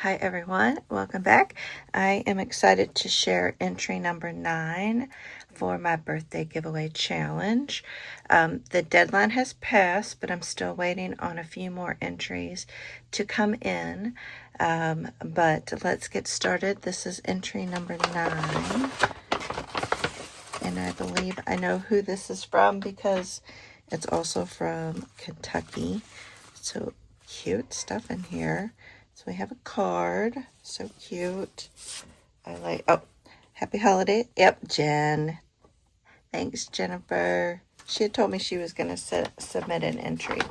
Hi everyone, welcome back. I am excited to share entry number 9 for my birthday giveaway challenge. The deadline has passed, but I'm still waiting on a few more entries to come in. But let's get started. This is entry number 9. And I believe I know who this is from because it's also from Kentucky. So cute stuff in here. So we have a card. So cute. I like, oh, happy holiday. Yep, Jen. Thanks, Jennifer. She had told me she was going to submit an entry.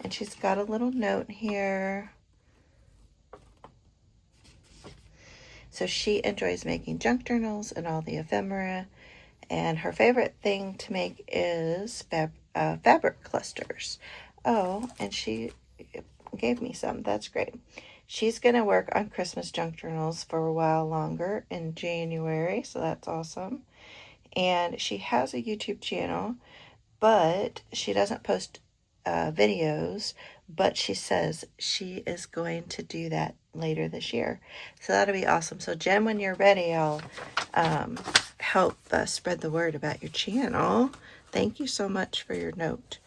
And she's got a little note here. So she enjoys making junk journals and all the ephemera. And her favorite thing to make is fabric clusters. Oh, and she gave me some. That's great. She's going to work on Christmas junk journals for a while longer in January, so that's awesome. And she has a YouTube channel, but she doesn't post videos, but she says she is going to do that later this year. So that'll be awesome. So Jen, when you're ready, I'll help spread the word about your channel. Thank you so much for your note.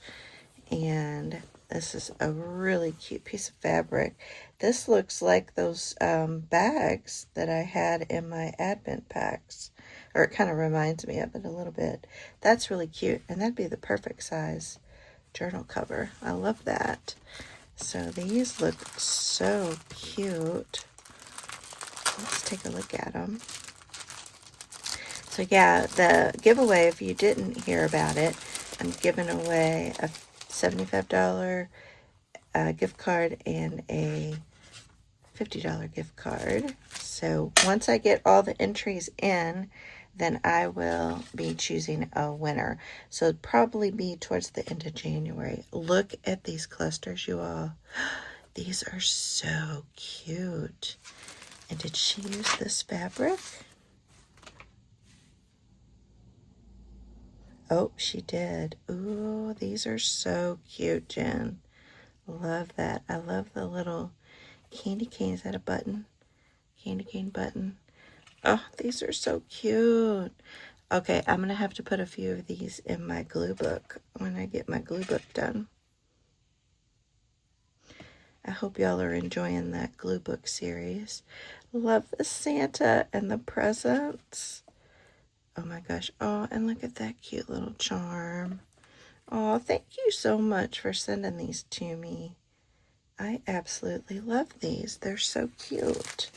And this is a really cute piece of fabric. This looks like those bags that I had in my advent packs. Or it kind of reminds me of it a little bit. That's really cute. And that'd be the perfect size journal cover. I love that. So these look so cute. Let's take a look at them. So yeah, the giveaway, if you didn't hear about it, I'm giving away a $75 gift card and a $50 gift card. So once I get all the entries in, then I will be choosing a winner. So it'll probably be towards the end of January. Look at these clusters, you all. These are so cute. And did she use this fabric? Oh, she did. Ooh, these are so cute, Jen. Love that. I love the little candy cane. Is that a button? Candy cane button. Oh, these are so cute. Okay, I'm going to have to put a few of these in my glue book when I get my glue book done. I hope y'all are enjoying that glue book series. Love the Santa and the presents. Oh my gosh. Oh, and look at that cute little charm. Oh, thank you so much for sending these to me. I absolutely love these. They're so cute.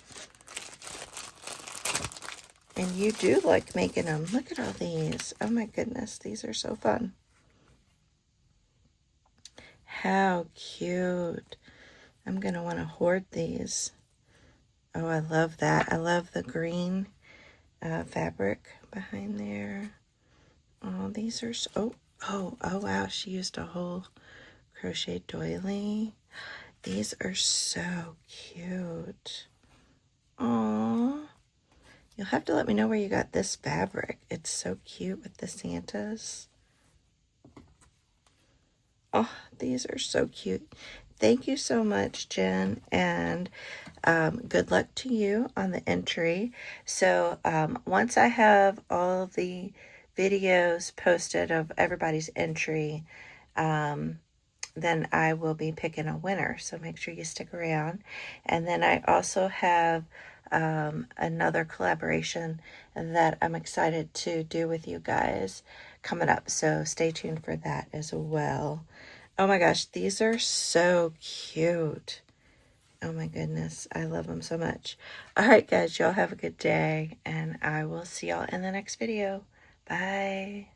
And you do like making them. Look at all these. Oh my goodness. These are so fun. How cute. I'm going to want to hoard these. Oh, I love that. I love the green fabric behind there. Oh, these are so... Oh, wow. She used a whole crochet doily. These are so cute. Aww. You'll have to let me know where you got this fabric. It's so cute with the Santas. Oh, these are so cute. Thank you so much, Jen, and good luck to you on the entry. So once I have all the videos posted of everybody's entry, then I will be picking a winner. So make sure you stick around. And then I also have another collaboration that I'm excited to do with you guys coming up. So stay tuned for that as well. Oh my gosh, these are so cute. Oh my goodness, I love them so much. All right, guys, y'all have a good day, and I will see y'all in the next video. Bye.